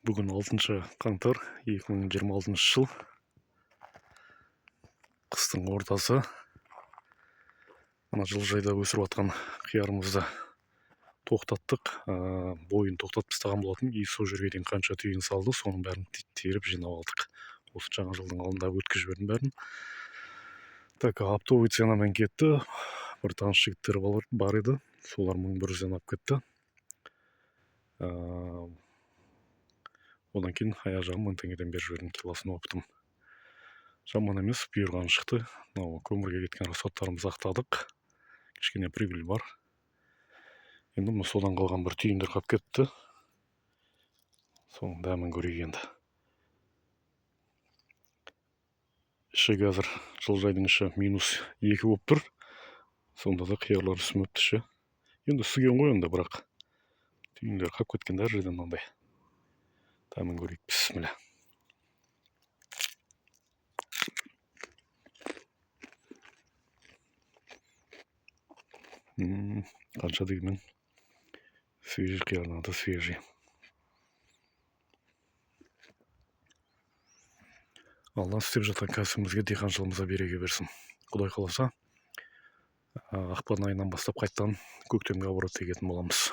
Бүгін 6 қаңтар 2026 жыл. Қыстың ортасы. Мына жылыжайда өсіріп жатқан қиярымызды тоқтаттық. Бойын тоқтатып тастаған болатын. Сол жерге дейін қанша түйін салды, соның бәрін теріп жинап алдық. Осы жаңа жылдың алдында өткізіп жібердім бәрін. Так, оптовый ценамен кетті. Бір таныс жігіттер бар еді. Солар 1100-ден алып кетті. Одан кейін аяқ жағын 1000 теңгеден беріп жібердім, килосын опытым. Жаман емес, бұйырған шықты. Көмірге кеткен расходтарымызды ақтадық. Кішкене прибыль бар. Енді содан қалған бір түйіндер қалып кетті. Соның дәмін көрейік енді. Іші қазір жылыжайдың іші -2 болып тұр. Сонда да қиярлар үсіп өтті ше. Енді үсіген ғой енді, бірақ түйіндер қалып кеткен әр жерден мынандай. Дәмін көрейік. Бісміллә. Қанша дегенмен свежий қияр, надо свежий. Алла істеп жатқан кәсібімізге, диқаншылығымызға береке берсін. Құдай қаласа, ақпан айынан бастап қайттан көктемге оборот тегетін боламыз.